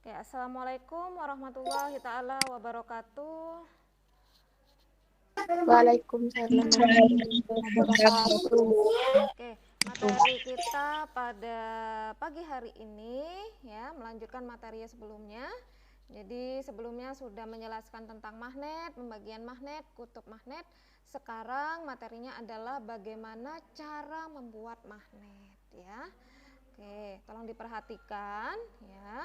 Oke, Assalamualaikum warahmatullahi ta'ala wabarakatuh. Waalaikumsalam warahmatullahi wabarakatuh. Oke, materi kita pada pagi hari ini ya, melanjutkan materi sebelumnya. Jadi sebelumnya sudah menjelaskan tentang magnet, pembagian magnet, kutub magnet. Sekarang materinya adalah bagaimana cara membuat magnet ya. Oke, tolong diperhatikan ya.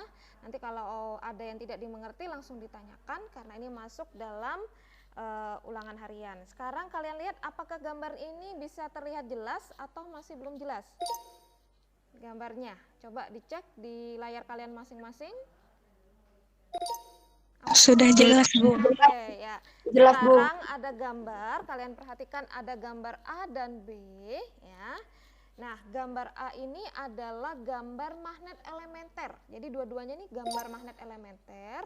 Nanti kalau ada yang tidak dimengerti langsung ditanyakan karena ini masuk dalam ulangan harian. Sekarang kalian lihat apakah gambar ini bisa terlihat jelas atau masih belum jelas? Gambarnya, coba dicek di layar kalian masing-masing. Sudah jelas, Bu. Oke, ya. Jelas, Bu. Sekarang ada gambar, kalian perhatikan ada gambar A dan B ya. Nah, gambar A ini adalah gambar magnet elementer. Jadi dua-duanya ini gambar magnet elementer.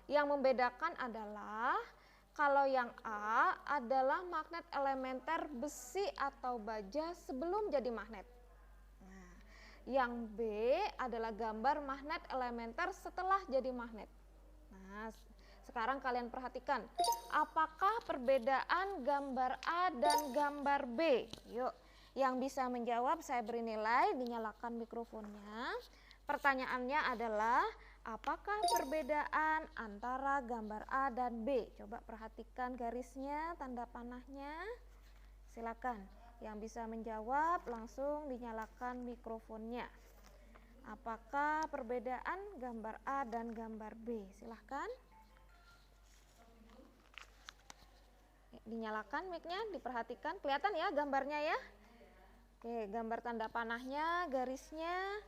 Yang membedakan adalah kalau yang A adalah magnet elementer besi atau baja sebelum jadi magnet. Nah, yang B adalah gambar magnet elementer setelah jadi magnet. Nah, sekarang kalian perhatikan, apakah perbedaan gambar A dan gambar B? Yuk. Yang bisa menjawab saya beri nilai, dinyalakan mikrofonnya. Pertanyaannya adalah apakah perbedaan antara gambar A dan B? Coba perhatikan garisnya, tanda panahnya. Silakan. Yang bisa menjawab langsung dinyalakan mikrofonnya. Apakah perbedaan gambar A dan gambar B? Silakan. Dinyalakan mic-nya, diperhatikan. Kelihatan ya gambarnya ya? Oke, gambar tanda panahnya, garisnya.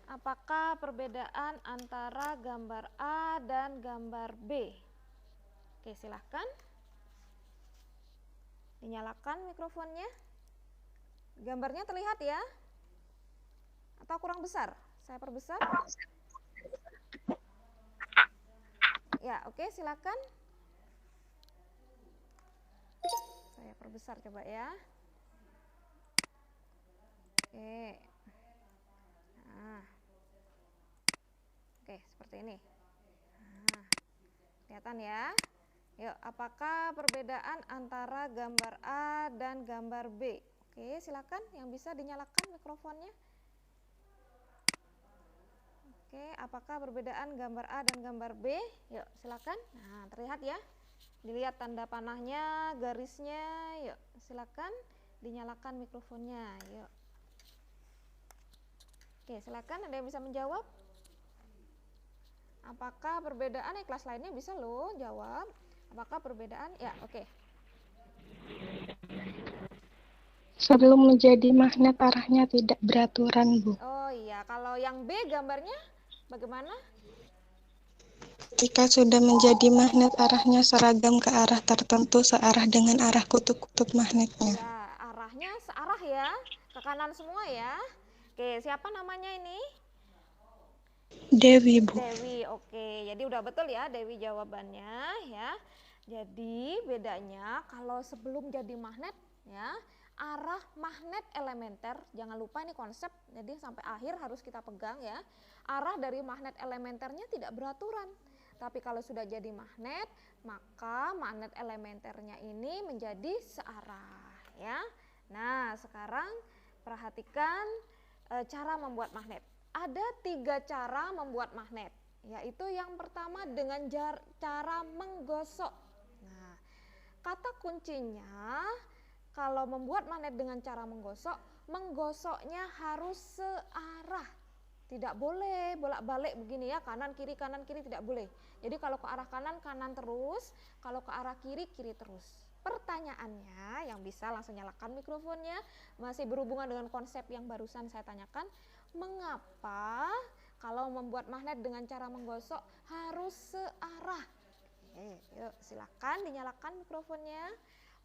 Apakah perbedaan antara gambar A dan gambar B? Oke, silahkan. Dinyalakan mikrofonnya. Gambarnya terlihat ya? Atau kurang besar? Saya perbesar. Ya, oke, silakan. Saya perbesar coba ya. Oke. Nah. Oke, seperti ini. Nah, kelihatan ya? Yuk, apakah perbedaan antara gambar A dan gambar B? Oke, silakan yang bisa dinyalakan mikrofonnya. Oke, apakah perbedaan gambar A dan gambar B? Yuk, silakan. Nah, terlihat ya? Dilihat tanda panahnya, garisnya. Yuk, silakan dinyalakan mikrofonnya. Yuk. Oke, silakan ada yang bisa menjawab? Apakah perbedaan kelas lainnya bisa loh jawab? Apakah perbedaan? Ya, oke. Sebelum menjadi magnet arahnya tidak beraturan, Bu. Oh iya, kalau yang B gambarnya bagaimana? Jika sudah menjadi magnet arahnya seragam ke arah tertentu searah dengan arah kutub-kutub magnetnya. Ya, arahnya searah ya, ke kanan semua ya. Oke, siapa namanya ini? Dewi, Bu. Dewi, oke. Jadi udah betul ya Dewi jawabannya ya. Jadi bedanya kalau sebelum jadi magnet ya, arah magnet elementer, jangan lupa ini konsep, jadi sampai akhir harus kita pegang ya. Arah dari magnet elementernya tidak beraturan. Tapi kalau sudah jadi magnet, maka magnet elementernya ini menjadi searah ya. Nah, sekarang perhatikan cara membuat magnet. Ada 3 cara membuat magnet, yaitu yang pertama dengan cara menggosok. Nah, kata kuncinya kalau membuat magnet dengan cara menggosok, menggosoknya harus searah. Tidak boleh bolak-balik begini ya, kanan kiri tidak boleh. Jadi kalau ke arah kanan, kanan terus, kalau ke arah kiri, kiri terus. Pertanyaannya yang bisa langsung nyalakan mikrofonnya, masih berhubungan dengan konsep yang barusan saya tanyakan, mengapa kalau membuat magnet dengan cara menggosok harus searah? Oke, yuk silakan dinyalakan mikrofonnya.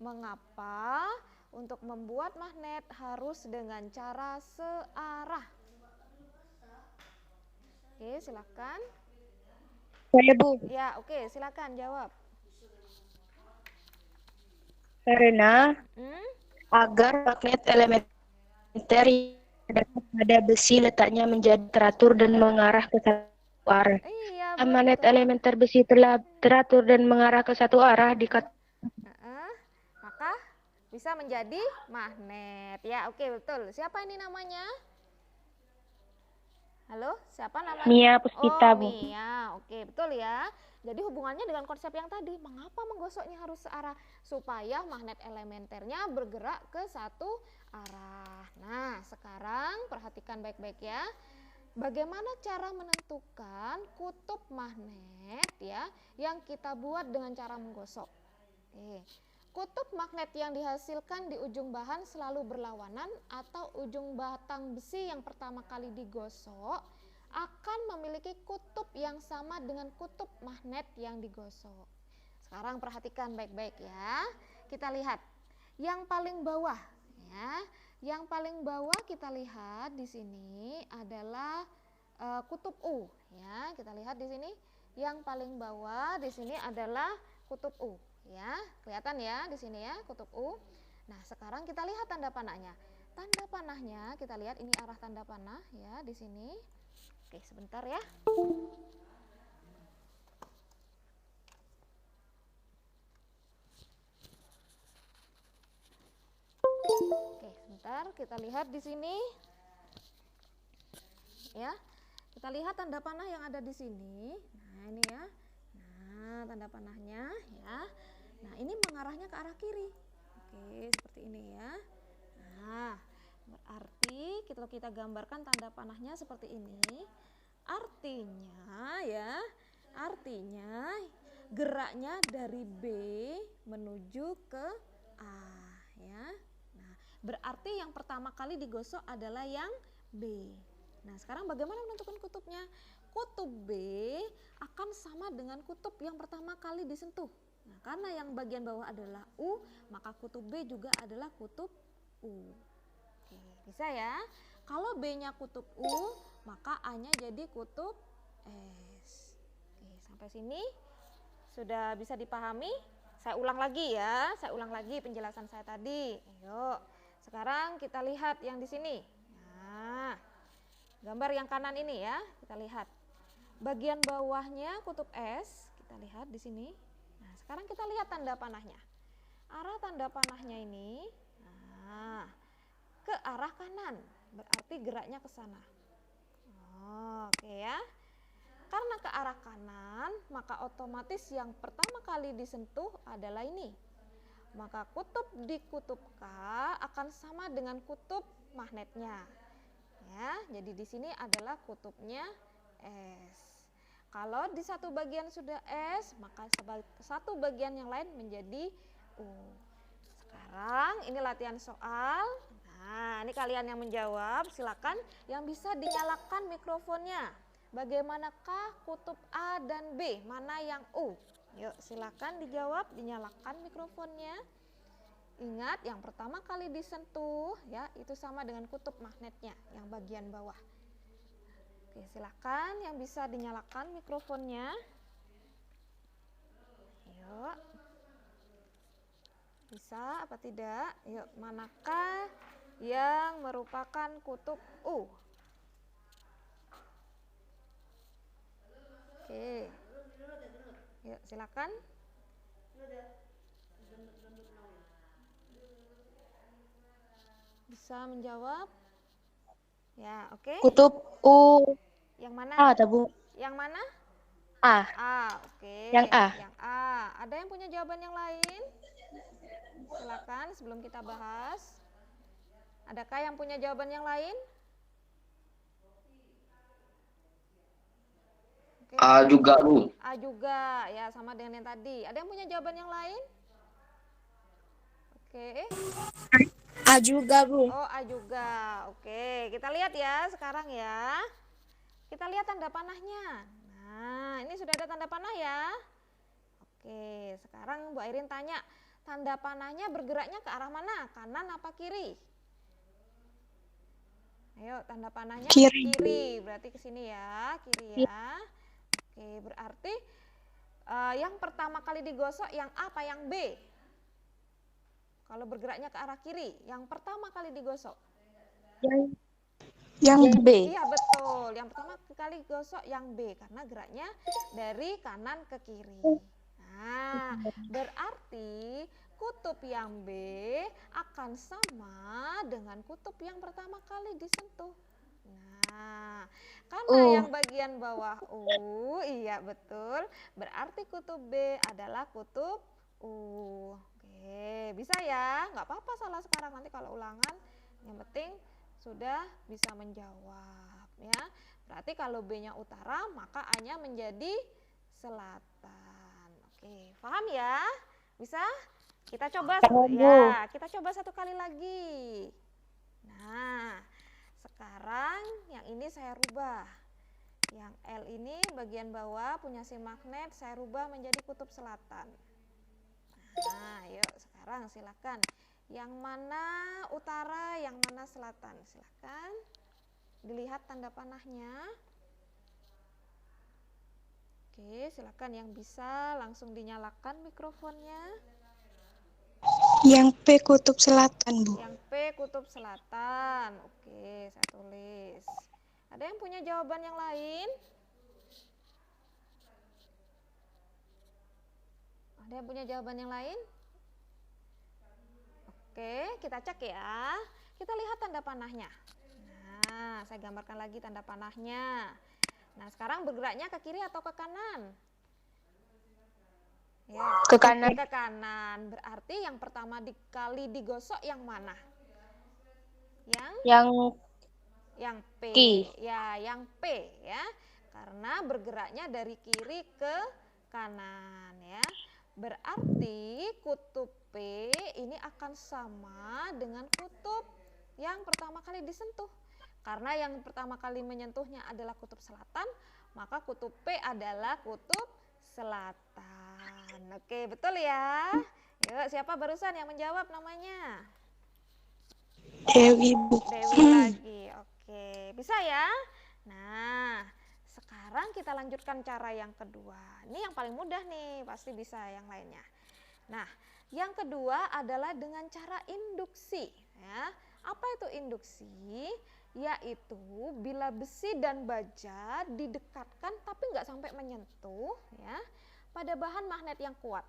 Mengapa untuk membuat magnet harus dengan cara searah? Oke, silakan. Saya, Bu. Ya, oke, silakan jawab. Karena agar magnet elementer pada besi letaknya menjadi teratur dan mengarah ke satu arah. Iya, Magnet betul. elementer besi telah teratur dan mengarah ke satu arah Maka bisa menjadi magnet. Ya, oke, betul. Siapa ini namanya? Halo, siapa namanya? Mia Oh, Puspita, Bu. Mia. Oke, betul ya. Jadi hubungannya dengan konsep yang tadi, mengapa menggosoknya harus searah? Supaya magnet elementernya bergerak ke satu arah. Nah, sekarang perhatikan baik-baik ya. Bagaimana cara menentukan kutub magnet ya yang kita buat dengan cara menggosok? Kutub magnet yang dihasilkan di ujung bahan selalu berlawanan atau ujung batang besi yang pertama kali digosok akan memiliki kutub yang sama dengan kutub magnet yang digosok. Sekarang perhatikan baik-baik ya. Kita lihat yang paling bawah ya. Yang paling bawah kita lihat di sini adalah kutub U ya. Kita lihat di sini yang paling bawah di sini adalah kutub U ya. Kelihatan ya di sini ya kutub U. Nah, sekarang kita lihat tanda panahnya. Tanda panahnya kita lihat ini arah tanda panah ya di sini. Oke, sebentar ya. Oke, sebentar kita lihat di sini. Ya. Kita lihat tanda panah yang ada di sini. Nah, ini ya. Nah, tanda panahnya ya. Nah, ini mengarahnya ke arah kiri. Oke, seperti ini ya. Nah, berarti kalau kita gambarkan tanda panahnya seperti ini, artinya ya, artinya geraknya dari B menuju ke A ya. Nah, berarti yang pertama kali digosok adalah yang B. Nah, sekarang bagaimana menentukan kutubnya? Kutub B akan sama dengan kutub yang pertama kali disentuh. Nah, karena yang bagian bawah adalah U, maka kutub B juga adalah kutub U. Oke, bisa ya? Kalau B-nya kutub U, maka A-nya jadi kutub S. Oke, sampai sini sudah bisa dipahami? Saya ulang lagi ya, saya ulang lagi penjelasan saya tadi. Ayo, sekarang kita lihat yang di sini. Nah, gambar yang kanan ini ya, kita lihat. Bagian bawahnya kutub S, kita lihat di sini. Nah, sekarang kita lihat tanda panahnya. Arah tanda panahnya ini, nah, ke arah kanan, berarti geraknya ke sana. Oke ya. Karena ke arah kanan, maka otomatis yang pertama kali disentuh adalah ini. Maka kutub di kutub K akan sama dengan kutub magnetnya. Ya, jadi di sini adalah kutubnya S. Kalau di satu bagian sudah S, maka satu bagian yang lain menjadi U. Sekarang ini latihan soal. Nah, ini kalian yang menjawab, silakan yang bisa dinyalakan mikrofonnya. Bagaimanakah kutub A dan B? Mana yang U? Yuk, silakan dijawab, dinyalakan mikrofonnya. Ingat, yang pertama kali disentuh ya, itu sama dengan kutub magnetnya yang bagian bawah. Oke, silakan yang bisa dinyalakan mikrofonnya. Yuk. Bisa apa tidak? Yuk, manakah yang merupakan kutub U? Oke. Yuk, silakan. Bisa menjawab? Ya, oke. Kutub U. Yang mana? A, Bu. Yang mana? A. A, oke. Yang A. Yang A. Ada yang punya jawaban yang lain? Silakan sebelum kita bahas. Adakah yang punya jawaban yang lain? Oke. A juga, Bu. A juga, ya sama dengan yang tadi. Ada yang punya jawaban yang lain? Oke. A juga, Bu. Oh, A juga. Oke, kita lihat ya sekarang ya. Kita lihat tanda panahnya. Nah, ini sudah ada tanda panah ya. Oke, sekarang Bu Airin tanya, tanda panahnya bergeraknya ke arah mana? Kanan apa kiri? Ayo, tanda panahnya kiri. Berarti ke sini ya, kiri ya. Oke, berarti yang pertama kali digosok yang A apa yang B? Kalau bergeraknya ke arah kiri, yang pertama kali digosok. Yang B. Iya, betul. Yang pertama kali kali gosok yang B karena geraknya dari kanan ke kiri. Nah, berarti kutub yang B akan sama dengan kutub yang pertama kali disentuh. Nah, karena yang bagian bawah U, iya betul, berarti kutub B adalah kutub U. Oke, bisa ya? Nggak apa-apa salah sekarang, nanti kalau ulangan, yang penting sudah bisa menjawab ya. Berarti kalau B-nya utara, maka A-nya menjadi selatan. Oke, paham ya? Bisa? Kita coba ya, kita coba satu kali lagi. Nah, sekarang yang ini saya rubah. Yang L ini bagian bawah punya si magnet, saya rubah menjadi kutub selatan. Nah, yuk sekarang silakan. Yang mana utara, yang mana selatan? Silakan dilihat tanda panahnya. Oke, silakan yang bisa langsung dinyalakan mikrofonnya. Yang P kutub selatan, Bu. Yang P kutub selatan. Oke, saya tulis. Ada yang punya jawaban yang lain? Ada yang punya jawaban yang lain? Oke, kita cek ya. Kita lihat tanda panahnya. Nah, saya gambarkan lagi tanda panahnya. Nah, sekarang bergeraknya ke kiri atau ke kanan? Ya, Ke kanan. ke kanan. Berarti yang pertama dikali digosok yang mana? Yang P. Ya, yang P ya. Karena bergeraknya dari kiri ke kanan ya. Berarti kutub P ini akan sama dengan kutub yang pertama kali disentuh. Karena yang pertama kali menyentuhnya adalah kutub selatan, maka kutub P adalah kutub selatan. Oke, betul ya? Yuk, siapa barusan yang menjawab namanya? Dewi, Bu. Dewi lagi. Oke, bisa ya? Nah, sekarang kita lanjutkan cara yang kedua. Ini yang paling mudah nih, pasti bisa yang lainnya. Nah, yang kedua adalah dengan cara induksi. Ya. Apa itu induksi? Yaitu bila besi dan baja didekatkan tapi nggak sampai menyentuh ya, pada bahan magnet yang kuat,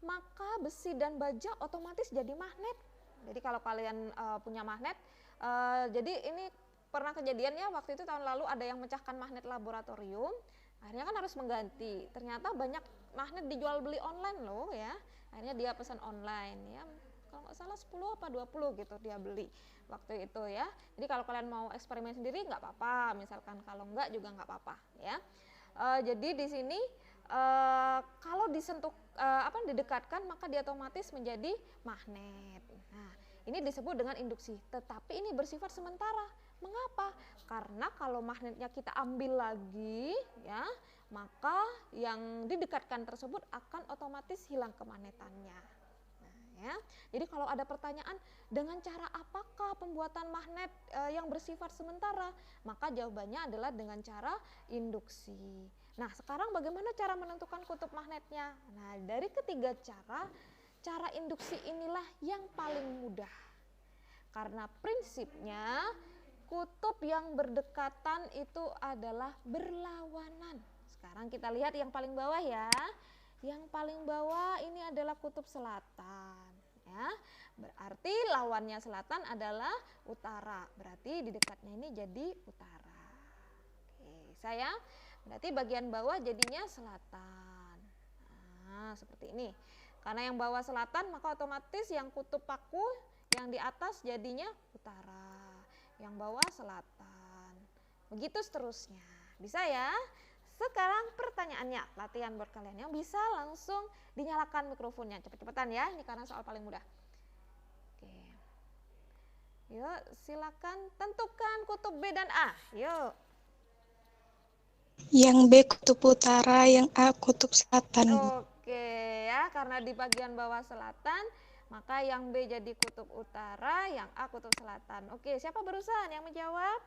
maka besi dan baja otomatis jadi magnet. Jadi kalau kalian punya magnet, jadi ini pernah kejadiannya waktu itu tahun lalu ada yang mecahkan magnet laboratorium, akhirnya kan harus mengganti. Ternyata banyak magnet dijual beli online loh ya. Akhirnya dia pesan online ya. Kalau nggak salah 10 apa 20 gitu dia beli waktu itu ya. Jadi kalau kalian mau eksperimen sendiri nggak apa-apa, misalkan kalau nggak juga nggak apa-apa ya. Jadi di sini kalau disentuh didekatkan maka dia otomatis menjadi magnet. Nah, ini disebut dengan induksi, tetapi ini bersifat sementara. Mengapa? Karena kalau magnetnya kita ambil lagi ya, maka yang didekatkan tersebut akan otomatis hilang kemagnetannya. Ya. Jadi kalau ada pertanyaan dengan cara apakah pembuatan magnet yang bersifat sementara, maka jawabannya adalah dengan cara induksi. Nah, sekarang bagaimana cara menentukan kutub magnetnya? Nah, dari ketiga cara induksi inilah yang paling mudah. Karena prinsipnya kutub yang berdekatan itu adalah berlawanan. Sekarang kita lihat yang paling bawah ya. Yang paling bawah ini adalah kutub selatan ya. Berarti lawannya selatan adalah utara. Berarti di dekatnya ini jadi utara. Oke, saya berarti bagian bawah jadinya selatan. Nah, seperti ini. Karena yang bawah selatan maka otomatis yang kutub paku yang di atas jadinya utara. Yang bawah selatan. Begitu seterusnya. Bisa ya? Sekarang pertanyaannya, latihan buat kalian yang bisa langsung dinyalakan mikrofonnya. Cepet-cepetan ya, ini karena soal paling mudah. Oke. Yuk, silakan tentukan kutub B dan A. Yuk. Yang B kutub utara, yang A kutub selatan, Bu. Oke ya, karena di bagian bawah selatan, maka yang B jadi kutub utara, yang A kutub selatan. Oke, siapa barusan yang menjawab?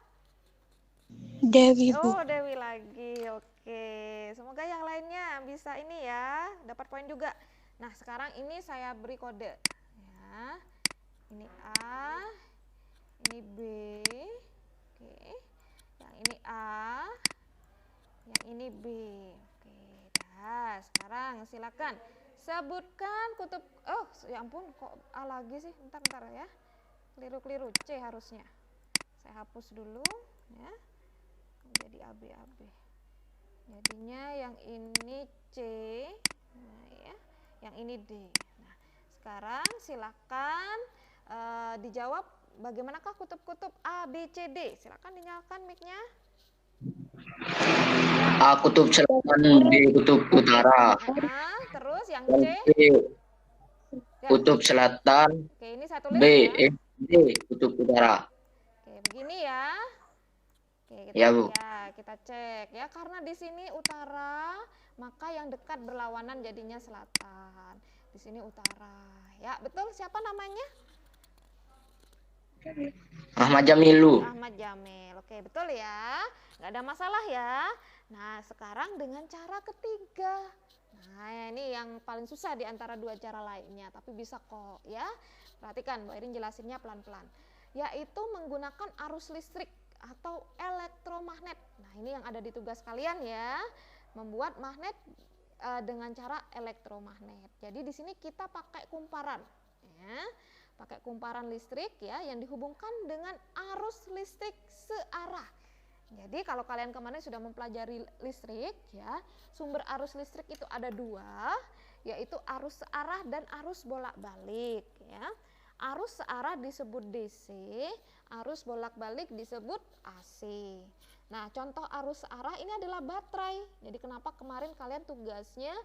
Dewi, Bu. Oh, Dewi lagi. Oke, semoga yang lainnya bisa ini ya, dapat poin juga. Nah, sekarang ini saya beri kode ya. Ini A, ini B. Oke. Yang ini A, ini B. Oke, dah. Sekarang silakan sebutkan kutub. Oh, ya ampun, kok A lagi sih? Bentar ya. Keliru-keliru, C harusnya. Saya hapus dulu ya. Jadi AB. Jadinya yang ini C, nah ya, yang ini D. Nah, sekarang silakan dijawab bagaimanakah kutub-kutub A, B, C, D. Silakan dinyalakan mic-nya. A kutub selatan, B kutub utara. Terus yang Yang C? B kutub selatan, Oke, ini saya tulis B, ya. D kutub utara. Oke, begini ya. Oke, Ya, Bu. kita cek ya. Karena di sini utara, maka yang dekat berlawanan jadinya selatan. Di sini utara. Ya, betul. Siapa namanya? Ahmad Jamilu. Ahmad Jamil. Oke, betul ya. Nggak ada masalah ya. Nah, sekarang dengan cara ketiga. Nah, ini yang paling susah di antara dua cara lainnya, tapi bisa kok ya. Perhatikan, Mbak Irin jelasinnya pelan-pelan. Yaitu menggunakan arus listrik atau elektromagnet. Nah, ini yang ada di tugas kalian ya. Membuat magnet dengan cara elektromagnet. Jadi di sini kita pakai kumparan ya. Pakai kumparan listrik ya yang dihubungkan dengan arus listrik searah. Jadi kalau kalian kemarin sudah mempelajari listrik ya, sumber arus listrik itu ada dua, yaitu arus searah dan arus bolak-balik ya. Arus searah disebut DC, arus bolak-balik disebut AC. Nah, contoh arus searah ini adalah baterai. Jadi kenapa kemarin kalian tugasnya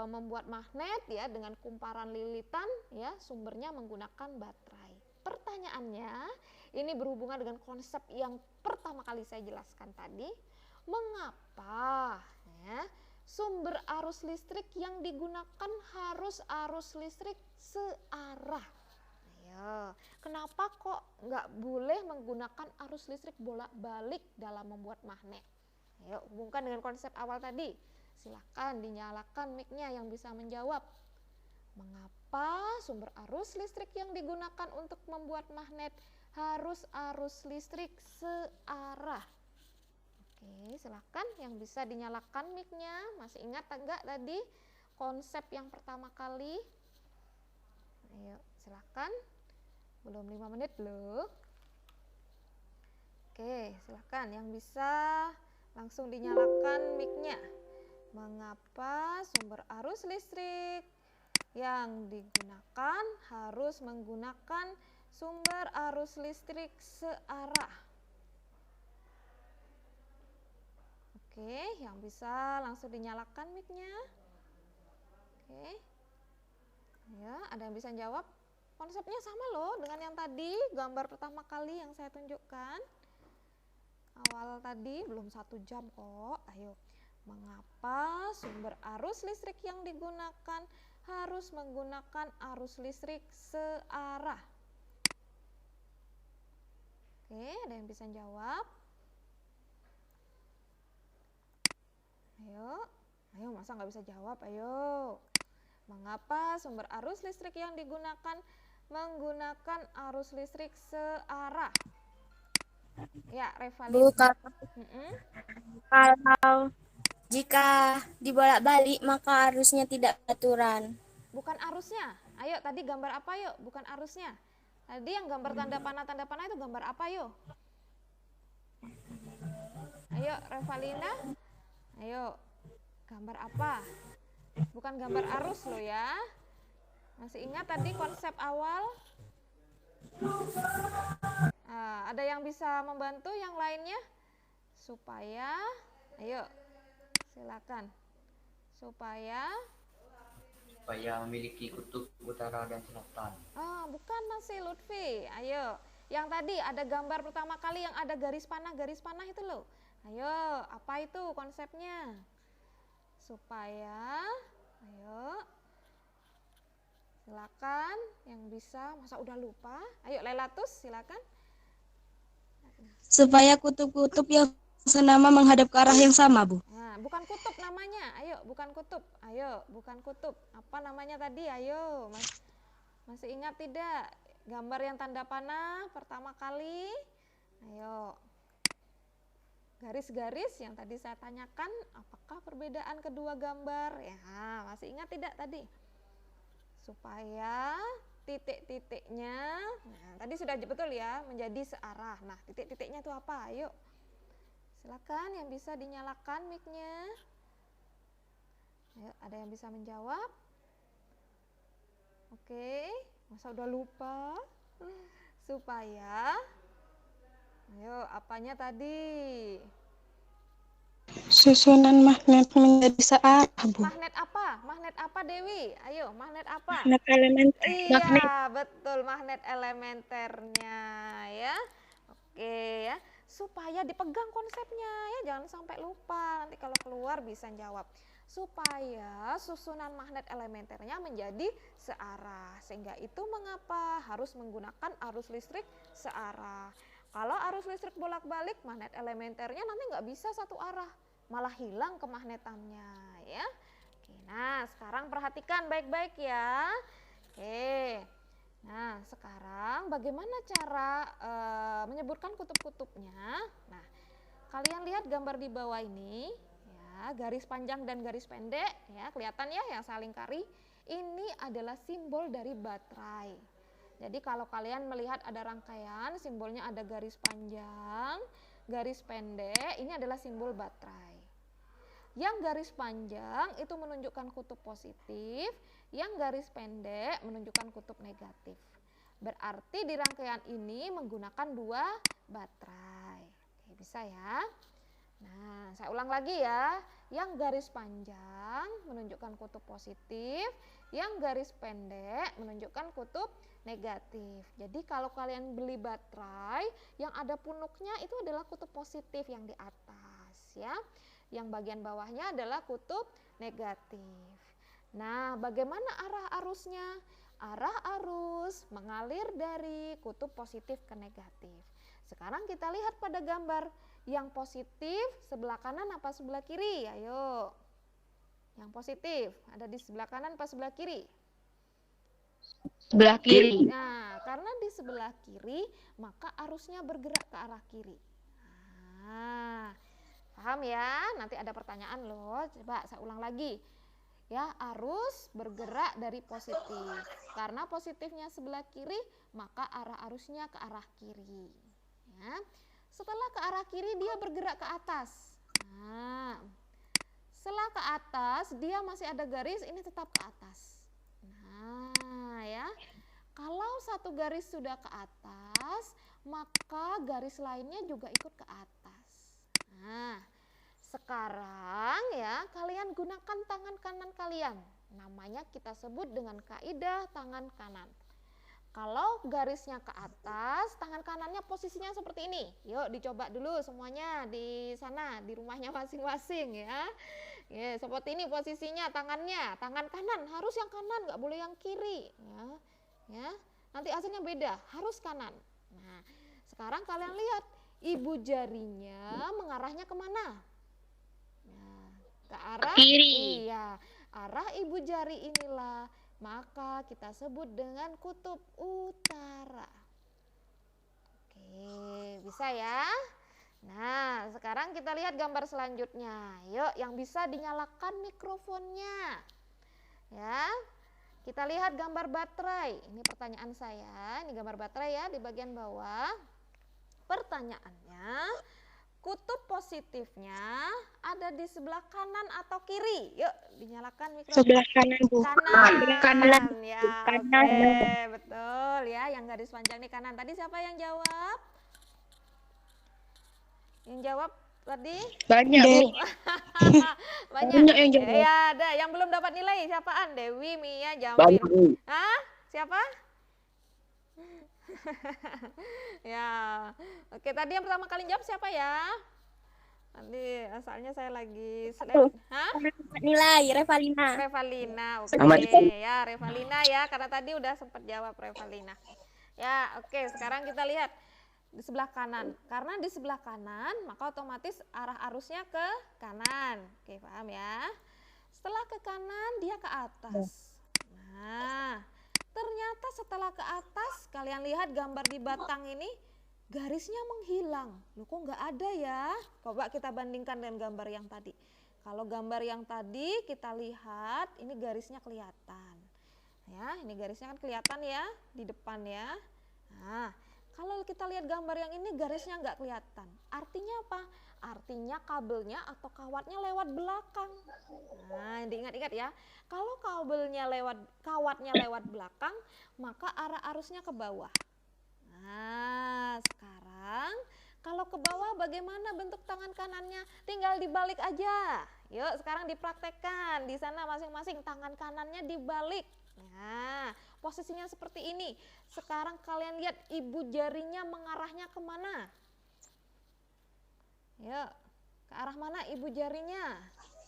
membuat magnet ya dengan kumparan lilitan ya, sumbernya menggunakan baterai. Pertanyaannya, ini berhubungan dengan konsep yang pertama kali saya jelaskan tadi. Mengapa ya, sumber arus listrik yang digunakan harus arus listrik searah? Ayo, kenapa kok nggak boleh menggunakan arus listrik bolak-balik dalam membuat magnet? Ayo, hubungkan dengan konsep awal tadi. Silakan dinyalakan mic-nya yang bisa menjawab. Mengapa sumber arus listrik yang digunakan untuk membuat magnet harus arus listrik searah? Oke, silakan yang bisa dinyalakan mic-nya. Masih ingat enggak tadi konsep yang pertama kali? Ayo, silakan. Belum 5 menit loh. Oke, silakan yang bisa langsung dinyalakan mic-nya. Mengapa sumber arus listrik yang digunakan harus menggunakan sumber arus listrik searah? Oke, yang bisa langsung dinyalakan mic-nya. Oke. Ya, ada yang bisa jawab? Konsepnya sama loh dengan yang tadi, gambar pertama kali yang saya tunjukkan. Awal tadi belum 1 jam kok. Ayo. Mengapa sumber arus listrik yang digunakan harus menggunakan arus listrik searah? Oke, ada yang bisa jawab? Ayo, masa nggak bisa jawab? Ayo. Mengapa sumber arus listrik yang digunakan menggunakan arus listrik searah? Ya, Revalin. Kalau jika dibolak-balik maka arusnya tidak aturan. Bukan arusnya. Ayo, tadi gambar apa yuk? Bukan arusnya. Tadi yang gambar tanda panah itu gambar apa yuk? Ayo, Revalina. Ayo, gambar apa? Bukan gambar arus loh ya. Masih ingat tadi konsep awal? Nah, ada yang bisa membantu yang lainnya? Supaya, ayo, silakan. Supaya memiliki kutub utara dan selatan. Bukan masih Lutfi. Ayo, yang tadi ada gambar pertama kali yang ada garis panah itu loh. Ayo, apa itu konsepnya? Supaya, ayo, silakan yang bisa. Masa udah lupa? Ayo, Lailatus, silakan. Supaya kutub-kutub yang senama menghadap ke arah yang sama, Bu. Nah, bukan kutub namanya. Ayo, bukan kutub. Ayo, bukan kutub. Apa namanya tadi? Ayo, masih ingat tidak? Gambar yang tanda panah pertama kali. Ayo. garis-garis yang tadi saya tanyakan, apakah perbedaan kedua gambar? Ya, masih ingat tidak tadi? Supaya titik-titiknya, nah tadi sudah betul ya, menjadi searah. Nah, titik-titiknya itu apa? Ayo, silakan yang bisa dinyalakan mic-nya. Ayo, ada yang bisa menjawab? Oke, masa udah lupa? Supaya, ayo apanya tadi? Susunan magnet menjadi searah, Bu. Magnet apa? Magnet apa Dewi? Ayo, magnet apa? Magnet elementer. Iya, betul, magnet elementernya ya. Oke ya, supaya dipegang konsepnya ya, jangan sampai lupa. Nanti kalau keluar bisa jawab. Supaya susunan magnet elementernya menjadi searah. Sehingga itu mengapa harus menggunakan arus listrik searah. Kalau arus listrik bolak-balik, magnet elementernya nanti nggak bisa satu arah, malah hilang kemagnetannya ya. Oke, nah sekarang perhatikan baik-baik ya. Oke, nah sekarang bagaimana cara menyebutkan kutub-kutubnya? Nah, kalian lihat gambar di bawah ini ya, garis panjang dan garis pendek ya, kelihatan ya yang saling lingkari. Ini adalah simbol dari baterai. Jadi kalau kalian melihat ada rangkaian, simbolnya ada garis panjang, garis pendek, ini adalah simbol baterai. Yang garis panjang itu menunjukkan kutub positif, yang garis pendek menunjukkan kutub negatif. Berarti di rangkaian ini menggunakan dua baterai. Oke, bisa ya? Nah, saya ulang lagi ya. Yang garis panjang menunjukkan kutub positif, yang garis pendek menunjukkan kutub negatif. Jadi kalau kalian beli baterai, yang ada punuknya itu adalah kutub positif yang di atas ya. Yang bagian bawahnya adalah kutub negatif. Nah, bagaimana arah arusnya? Arah arus mengalir dari kutub positif ke negatif. Sekarang kita lihat pada gambar. Yang positif sebelah kanan apa sebelah kiri? Ayo. Yang positif ada di sebelah kanan apa sebelah kiri? Sebelah kiri. Nah, karena di sebelah kiri, maka arusnya bergerak ke arah kiri. Nah, paham ya? Nanti ada pertanyaan loh. Coba saya ulang lagi. Ya, arus bergerak dari positif. Karena positifnya sebelah kiri, maka arah arusnya ke arah kiri. Ya. Setelah ke arah kiri, dia bergerak ke atas. Nah, setelah ke atas, dia masih ada garis, ini tetap ke atas. Nah ya, kalau satu garis sudah ke atas, maka garis lainnya juga ikut ke atas. Nah, sekarang ya kalian gunakan tangan kanan kalian. Namanya kita sebut dengan kaidah tangan kanan. Kalau garisnya ke atas, tangan kanannya posisinya seperti ini. Yuk dicoba dulu semuanya di sana, di rumahnya masing-masing ya. Ya, seperti ini posisinya tangannya, tangan kanan harus yang kanan, nggak boleh yang kiri ya. Ya, nanti hasilnya beda, harus kanan. Nah, sekarang kalian lihat ibu jarinya mengarahnya kemana? Nah, ke arah Kiri. Iya, arah ibu jari inilah maka kita sebut dengan kutub utara. Oke, bisa ya? Nah, sekarang kita lihat gambar selanjutnya. Yuk, yang bisa dinyalakan mikrofonnya. Ya, kita lihat gambar baterai. Ini pertanyaan saya, ini gambar baterai ya di bagian bawah. Pertanyaannya, kutub positifnya ada di sebelah kanan atau kiri? Yuk, dinyalakan mikrofon. Sebelah kanan, Bu. Kanan. Ya, Kanan. oke, betul ya. Yang garis panjang ini kanan. Tadi siapa yang jawab? Yang jawab tadi? Banyak, Bu. Banyak. Banyak yang jawab. Ya, ada. Yang belum dapat nilai siapaan? Dewi, Mia, Jamin. Bantu. Hah? Siapa? Ya. Oke, tadi yang pertama kali jawab siapa ya? Nanti asalnya saya lagi Hah? Nilai Revalina. Revalina. Oke Ahmad. ya, Revalina ya, karena tadi udah sempat jawab Revalina. Ya, oke, sekarang kita lihat di sebelah kanan. Karena di sebelah kanan, maka otomatis arah arusnya ke kanan. Oke, paham ya? Setelah ke kanan, dia ke atas. Nah, ternyata setelah ke atas, kalian lihat gambar di batang ini, garisnya menghilang. Loh kok nggak ada ya? Coba kita bandingkan dengan gambar yang tadi. Kalau gambar yang tadi kita lihat ini garisnya kelihatan. Ya, ini garisnya kan kelihatan ya di depan ya. Nah, kalau kita lihat gambar yang ini garisnya nggak kelihatan. Artinya apa? Artinya kabelnya atau kawatnya lewat belakang. Nah, diingat-ingat ya. Kalau kawatnya lewat belakang, maka arah arusnya ke bawah. Nah, sekarang kalau ke bawah bagaimana bentuk tangan kanannya? Tinggal dibalik aja. Yuk, sekarang dipraktekkan. Di sana masing-masing tangan kanannya dibalik. Nah, posisinya seperti ini. Sekarang kalian lihat ibu jarinya mengarahnya kemana? Yuk, ke arah mana ibu jarinya?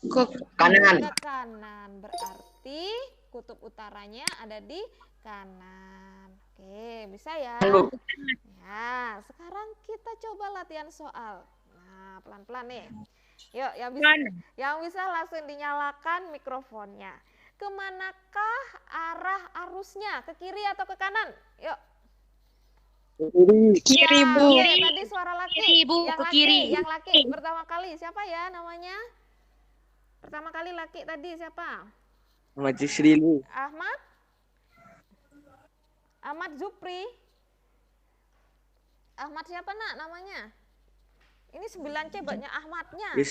Ke Kanan. Ke kanan. Berarti kutub utaranya ada di kanan. Oke, bisa ya? Ya, sekarang kita coba latihan soal. Nah, pelan-pelan nih. Yuk, yang bisa langsung dinyalakan mikrofonnya. Kemanakah arah arusnya? Ke kiri atau ke kanan? Yuk. Kiri, Bu. Oke, tadi suara laki. Kiri, Bu, Yang ke laki, kiri. yang laki. Pertama kali siapa ya namanya? Pertama kali laki tadi siapa? Ahmad Yusrilu. Ahmad? Ahmad Zupri. Ahmad siapa nak namanya? Ini 9C banyak Ahmadnya.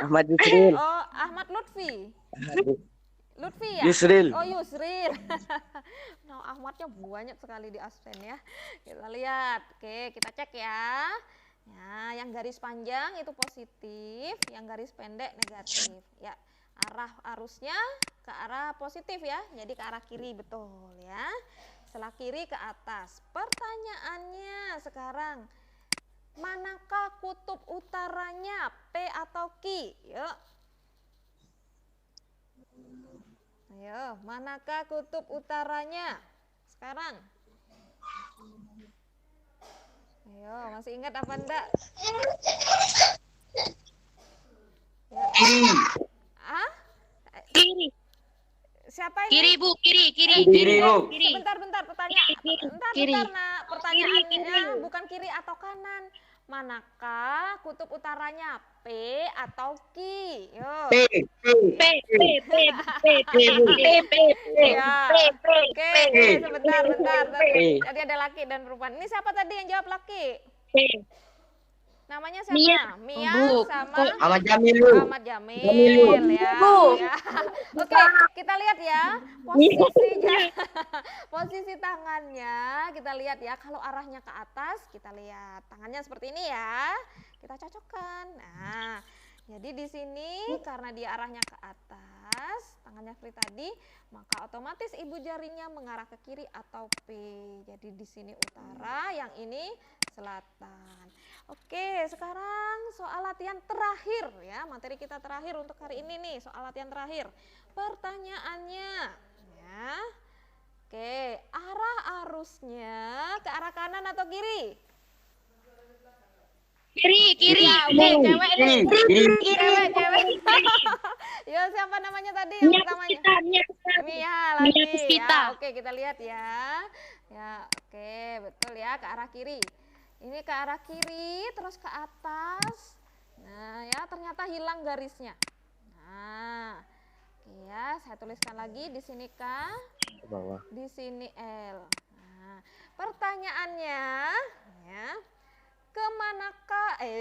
Ahmad Yusril. Oh, Ahmad Lutfi. Lutfi ya? Yusril. Oh, Yusril. Nah, Ahmadnya banyak sekali di absen ya. Kita lihat. Oke, kita cek ya. Ya, yang garis panjang itu positif, yang garis pendek negatif. Ya, arah arusnya ke arah positif ya. Jadi ke arah kiri betul ya. Setelah kiri ke atas. Pertanyaannya sekarang, manakah kutub utaranya? P atau Q? Yuk. Ayo, manakah kutub utaranya? Sekarang. Ayo, masih ingat apa enggak? Kiri. Ah? Kiri. Siapa ini? Kiri, Bu. Kiri. Kiri, Bu. Bentar, bentar, nak. Pertanyaannya bukan kiri atau kanan. Manakah kutub utaranya? P atau Q? Yuk. Ya. Oke, sebentar. Tadi ada laki dan perempuan. Ini siapa tadi yang jawab laki? Namanya siapa? Mia sama Ahmad Jamilu. Ahmad Jamil ya. Ya. Oke, kita lihat ya posisi tangannya. Kita lihat ya, kalau arahnya ke atas, kita lihat tangannya seperti ini ya. Kita cocokkan. Nah, jadi di sini karena dia arahnya ke atas, tangannya seperti tadi, maka otomatis ibu jarinya mengarah ke kiri atau P. Jadi di sini utara, yang ini selatan. Oke, sekarang soal latihan terakhir ya, materi kita terakhir untuk hari ini nih, soal latihan terakhir. Pertanyaannya ya. Oke, arah arusnya ke arah kanan atau kiri? Kiri. Ya, oke, cewek ini. Kiri. Cewek. Ya, siapa namanya tadi yang pertamanya? Mia lagi. Puspita. Ya, oke, kita lihat ya. Ya, oke, betul ya, ke arah kiri. Ini ke arah kiri, terus ke atas. Nah, ya ternyata hilang garisnya. Nah, oke ya, saya tuliskan lagi di sini K, di sini L. Nah, pertanyaannya, ya,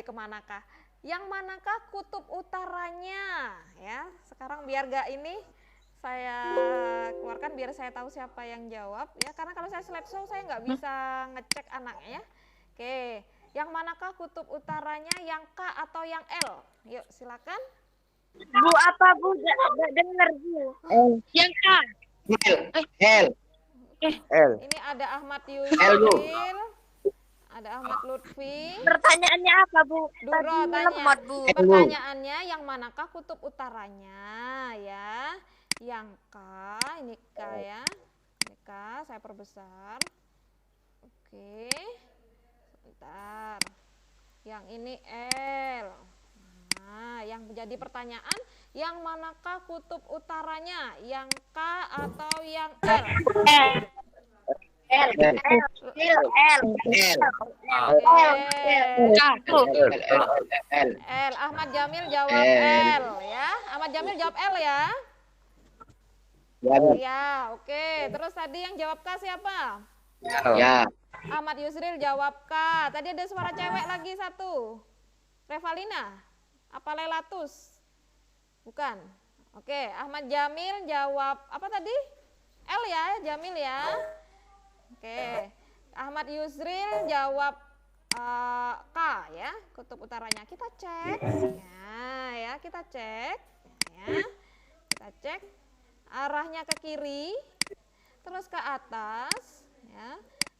kemanakah? Yang manakah kutub utaranya? Ya, sekarang biar gak ini saya keluarkan biar saya tahu siapa yang jawab. Ya, karena kalau saya slideshow saya nggak bisa ngecek anaknya. Ya. Oke, yang manakah kutub utaranya, yang K atau yang L? Yuk, silakan. Bu, apa Bu? Dengar Bu. Yang K. L. Ini ada Ahmad L, Bu. Yusril, ada Ahmad Lutfi. Pertanyaannya apa Bu? Duro Tadi tanya. lemot Bu. Pertanyaannya yang manakah kutub utaranya ya? Yang K, ini K ya. Ini K, saya perbesar. Oke. Sebentar. Yang ini L. Nah, yang menjadi pertanyaan, yang manakah kutub utaranya? Yang K atau yang L? L. L. Ahmad Jamil jawab L ya. Ahmad Jamil jawab L ya. Ya, oke. Terus tadi yang jawab K siapa? Ya. Ahmad Yusril jawab K. Tadi ada suara cewek lagi satu. Revalina. Apa Lelatus? Bukan. Oke, Ahmad Jamil jawab apa tadi? L ya, Jamil ya. Oke. Ahmad Yusril jawab K ya, kutub utaranya. Kita cek. Ya, kita cek. Ya. Kita cek arahnya ke kiri, terus ke atas ya.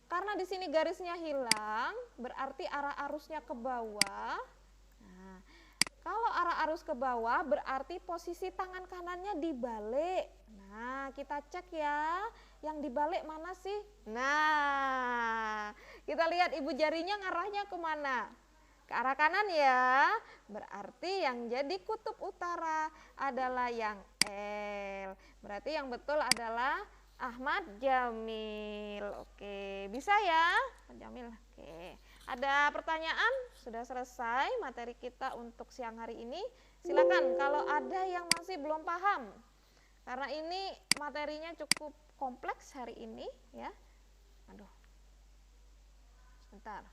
Karena di sini garisnya hilang, berarti arah arusnya ke bawah. Nah, kalau arah arus ke bawah berarti posisi tangan kanannya dibalik. Nah, kita cek ya, yang dibalik mana sih? Nah, kita lihat ibu jarinya ngarahnya kemana? Ke arah kanan ya, berarti yang jadi kutub utara adalah yang L. Berarti yang betul adalah Ahmad Jamil. Oke, bisa ya Ahmad Jamil. Oke, ada pertanyaan? Sudah selesai materi kita untuk siang hari ini. Silakan kalau ada yang masih belum paham, karena ini materinya cukup kompleks hari ini ya. Aduh, sebentar.